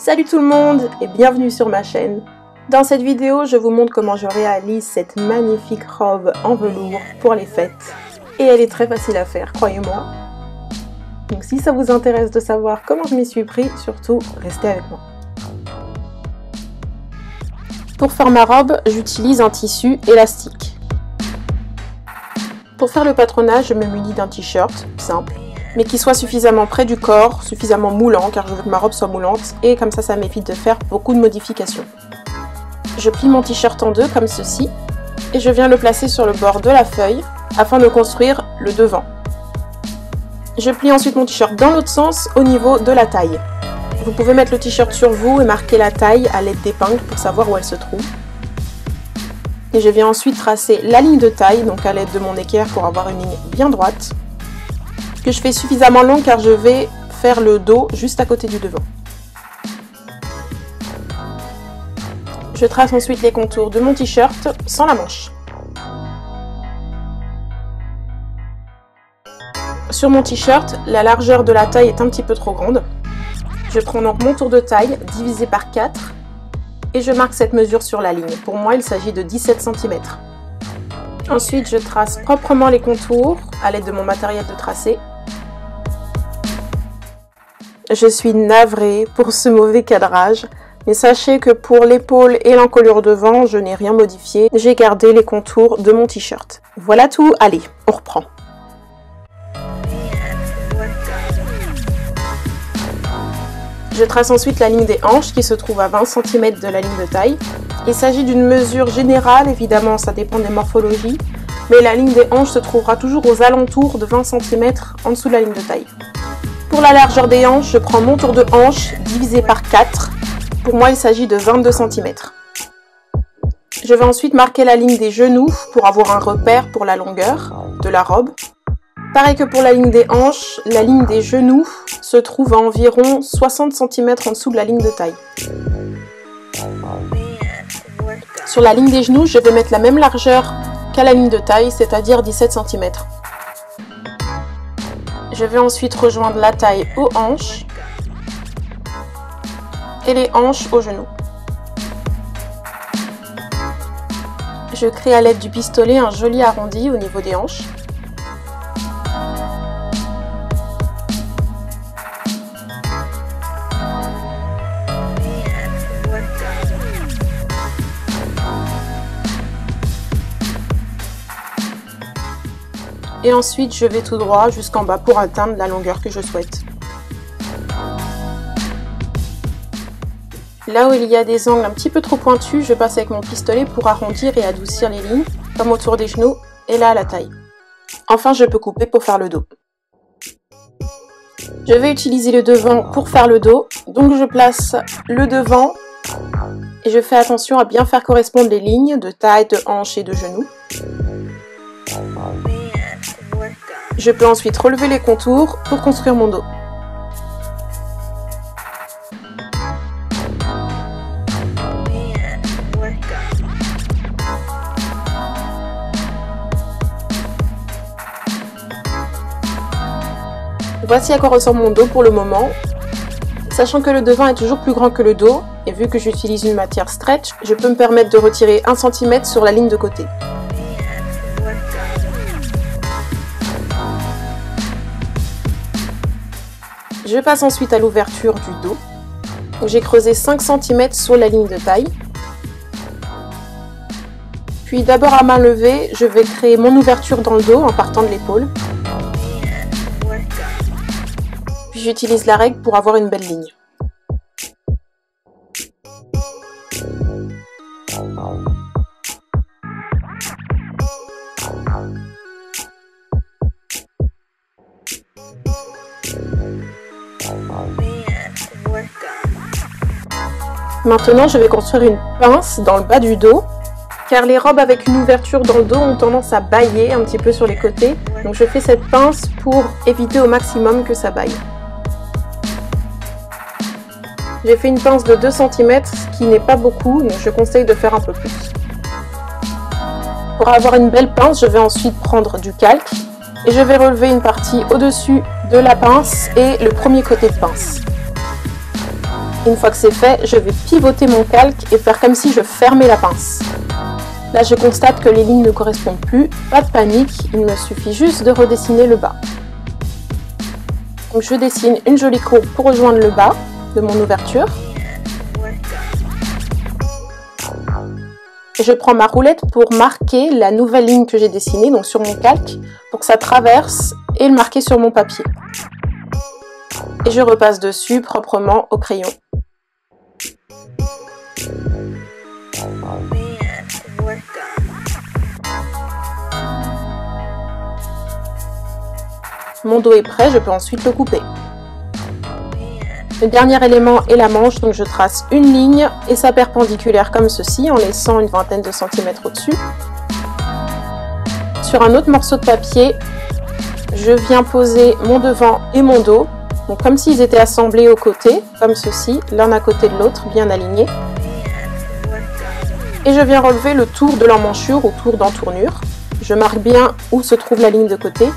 Salut tout le monde et bienvenue sur ma chaîne. Dans cette vidéo, je vous montre comment je réalise cette magnifique robe en velours pour les fêtes. Et elle est très facile à faire, croyez-moi. Donc si ça vous intéresse de savoir comment je m'y suis pris, surtout restez avec moi. Pour faire ma robe, j'utilise un tissu élastique. Pour faire le patronage, je me munis d'un t-shirt simple, mais qui soit suffisamment près du corps, suffisamment moulant, car je veux que ma robe soit moulante, et comme ça m'évite de faire beaucoup de modifications. Je plie mon t-shirt en deux, comme ceci, et je viens le placer sur le bord de la feuille, afin de construire le devant. Je plie ensuite mon t-shirt dans l'autre sens, au niveau de la taille. Vous pouvez mettre le t-shirt sur vous et marquer la taille à l'aide d'épingles pour savoir où elle se trouve. Et je viens ensuite tracer la ligne de taille, donc à l'aide de mon équerre pour avoir une ligne bien droite, que je fais suffisamment longue car je vais faire le dos juste à côté du devant. Je trace ensuite les contours de mon t-shirt sans la manche. Sur mon t-shirt, la largeur de la taille est un petit peu trop grande. Je prends donc mon tour de taille divisé par 4 et je marque cette mesure sur la ligne. Pour moi, il s'agit de 17 cm. Ensuite, je trace proprement les contours à l'aide de mon matériel de tracé. Je suis navrée pour ce mauvais cadrage, mais sachez que pour l'épaule et l'encolure devant, je n'ai rien modifié. J'ai gardé les contours de mon t-shirt. Voilà tout, allez, on reprend. Je trace ensuite la ligne des hanches qui se trouve à 20 cm de la ligne de taille. Il s'agit d'une mesure générale, évidemment ça dépend des morphologies, mais la ligne des hanches se trouvera toujours aux alentours de 20 cm en dessous de la ligne de taille. Pour la largeur des hanches, je prends mon tour de hanche divisé par 4. Pour moi, il s'agit de 22 cm. Je vais ensuite marquer la ligne des genoux pour avoir un repère pour la longueur de la robe. Pareil que pour la ligne des hanches, la ligne des genoux se trouve à environ 60 cm en dessous de la ligne de taille. Sur la ligne des genoux, je vais mettre la même largeur qu'à la ligne de taille, c'est-à-dire 17 cm. Je vais ensuite rejoindre la taille aux hanches et les hanches aux genoux. Je crée à l'aide du pistolet un joli arrondi au niveau des hanches. Et ensuite, je vais tout droit jusqu'en bas pour atteindre la longueur que je souhaite. Là où il y a des angles un petit peu trop pointus, je passe avec mon pistolet pour arrondir et adoucir les lignes, comme autour des genoux et là à la taille. Enfin, je peux couper pour faire le dos. Je vais utiliser le devant pour faire le dos, donc je place le devant et je fais attention à bien faire correspondre les lignes de taille, de hanche et de genoux. Je peux ensuite relever les contours pour construire mon dos. Voici à quoi ressemble mon dos pour le moment. Sachant que le devant est toujours plus grand que le dos, et vu que j'utilise une matière stretch, je peux me permettre de retirer 1 cm sur la ligne de côté. Je passe ensuite à l'ouverture du dos. J'ai creusé 5 cm sur la ligne de taille. Puis d'abord à main levée, je vais créer mon ouverture dans le dos en partant de l'épaule. Puis j'utilise la règle pour avoir une belle ligne. Maintenant, je vais construire une pince dans le bas du dos, car les robes avec une ouverture dans le dos ont tendance à bâiller un petit peu sur les côtés. Donc je fais cette pince pour éviter au maximum que ça bâille. J'ai fait une pince de 2 cm, ce qui n'est pas beaucoup, donc je conseille de faire un peu plus. Pour avoir une belle pince, je vais ensuite prendre du calque et je vais relever une partie au-dessus de la pince et le premier côté de pince. Une fois que c'est fait, je vais pivoter mon calque et faire comme si je fermais la pince. Là, je constate que les lignes ne correspondent plus. Pas de panique, il me suffit juste de redessiner le bas. Donc je dessine une jolie courbe pour rejoindre le bas de mon ouverture. Et je prends ma roulette pour marquer la nouvelle ligne que j'ai dessinée, donc sur mon calque, pour que ça traverse et le marquer sur mon papier. Et je repasse dessus proprement au crayon. Mon dos est prêt, je peux ensuite le couper. Le dernier élément est la manche, donc je trace une ligne et sa perpendiculaire comme ceci, en laissant une vingtaine de centimètres au-dessus. Sur un autre morceau de papier, je viens poser mon devant et mon dos, donc comme s'ils étaient assemblés aux côtés, comme ceci, l'un à côté de l'autre, bien alignés. Et je viens relever le tour de l'emmanchure ou tour d'entournure. Je marque bien où se trouve la ligne de côté.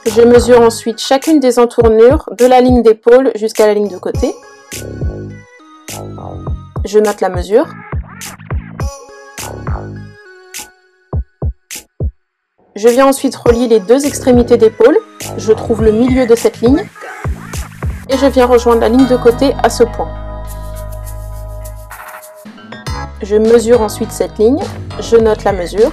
Je mesure ensuite chacune des entournures de la ligne d'épaule jusqu'à la ligne de côté. Je note la mesure. Je viens ensuite relier les deux extrémités d'épaule. Je trouve le milieu de cette ligne. Et je viens rejoindre la ligne de côté à ce point. Je mesure ensuite cette ligne. Je note la mesure.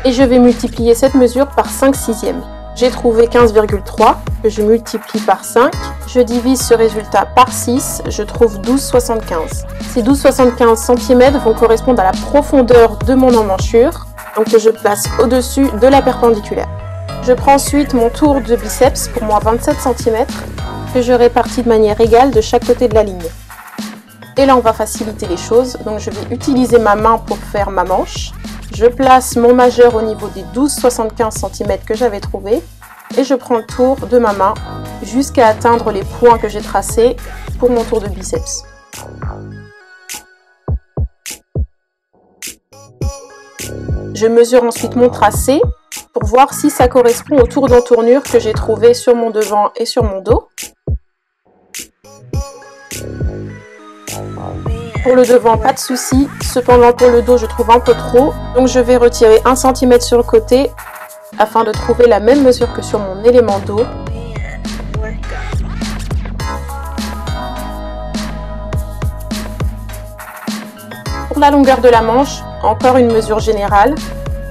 Et je vais multiplier cette mesure par 5/6. J'ai trouvé 15,3 que je multiplie par 5. Je divise ce résultat par 6, je trouve 12,75. Ces 12,75 cm vont correspondre à la profondeur de mon emmanchure, donc que je place au-dessus de la perpendiculaire. Je prends ensuite mon tour de biceps pour moins 27 cm que je répartis de manière égale de chaque côté de la ligne. Et là on va faciliter les choses, donc je vais utiliser ma main pour faire ma manche. Je place mon majeur au niveau des 12,75 cm que j'avais trouvé et je prends le tour de ma main jusqu'à atteindre les points que j'ai tracés pour mon tour de biceps. Je mesure ensuite mon tracé pour voir si ça correspond au tour d'entournure que j'ai trouvé sur mon devant et sur mon dos. Pour le devant, pas de souci. Cependant, pour le dos, je trouve un peu trop. Donc, je vais retirer 1 cm sur le côté afin de trouver la même mesure que sur mon élément dos. Pour la longueur de la manche, encore une mesure générale.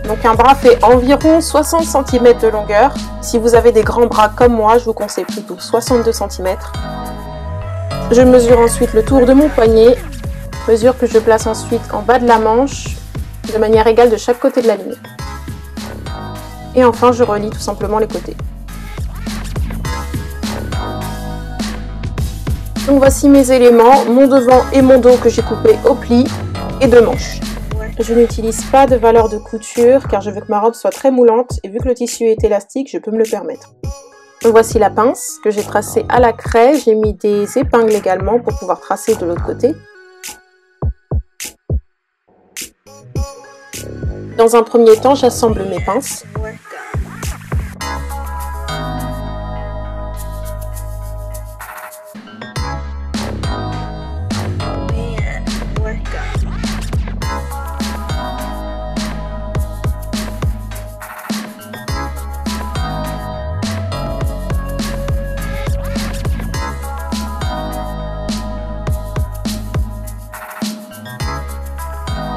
Donc, un bras fait environ 60 cm de longueur. Si vous avez des grands bras comme moi, je vous conseille plutôt 62 cm. Je mesure ensuite le tour de mon poignet. Mesure que je place ensuite en bas de la manche, de manière égale de chaque côté de la ligne. Et enfin, je relie tout simplement les côtés. Donc voici mes éléments, mon devant et mon dos que j'ai coupé au pli et 2 manches. Je n'utilise pas de valeur de couture car je veux que ma robe soit très moulante et vu que le tissu est élastique, je peux me le permettre. Donc voici la pince que j'ai tracée à la craie, j'ai mis des épingles également pour pouvoir tracer de l'autre côté. Dans un premier temps, j'assemble mes pinces.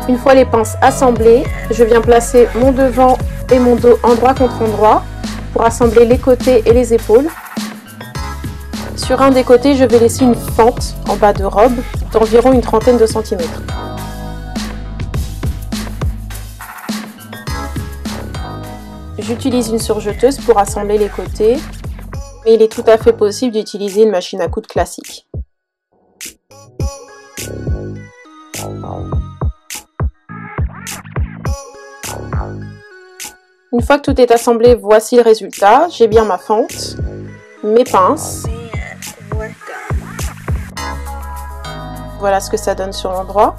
Une fois les pinces assemblées, je viens placer mon devant et mon dos endroit contre endroit pour assembler les côtés et les épaules. Sur un des côtés, je vais laisser une fente en bas de robe d'environ une trentaine de centimètres. J'utilise une surjeteuse pour assembler les côtés, mais il est tout à fait possible d'utiliser une machine à coudre classique. Une fois que tout est assemblé, voici le résultat. J'ai bien ma fente, mes pinces. Voilà ce que ça donne sur l'endroit.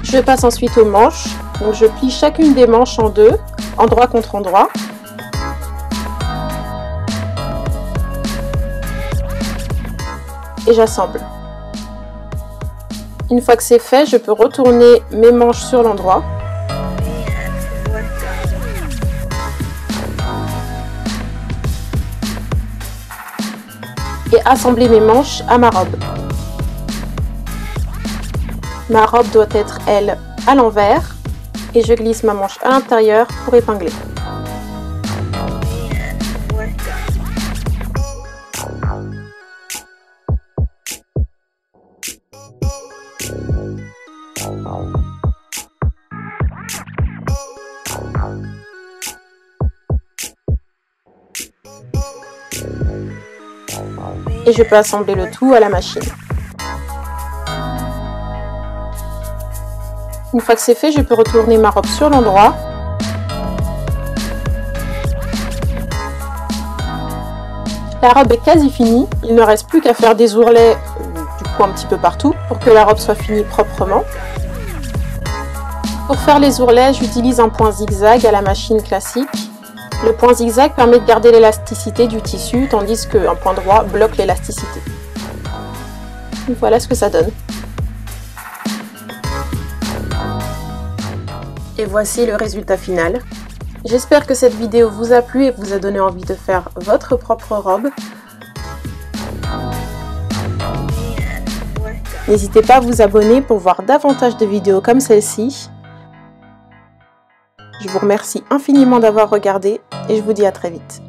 Je passe ensuite aux manches. Donc je plie chacune des manches en deux, endroit contre endroit. Et j'assemble. Une fois que c'est fait, je peux retourner mes manches sur l'endroit. Et assembler mes manches à ma robe. Ma robe doit être, elle, à l'envers. Et je glisse ma manche à l'intérieur pour épingler. Et je peux assembler le tout à la machine. Une fois que c'est fait, je peux retourner ma robe sur l'endroit. La robe est quasi finie, il ne reste plus qu'à faire des ourlets du coup un petit peu partout pour que la robe soit finie proprement. Pour faire les ourlets, j'utilise un point zigzag à la machine classique. Le point zigzag permet de garder l'élasticité du tissu, tandis qu'un point droit bloque l'élasticité. Voilà ce que ça donne. Et voici le résultat final. J'espère que cette vidéo vous a plu et vous a donné envie de faire votre propre robe. N'hésitez pas à vous abonner pour voir davantage de vidéos comme celle-ci. Je vous remercie infiniment d'avoir regardé et je vous dis à très vite.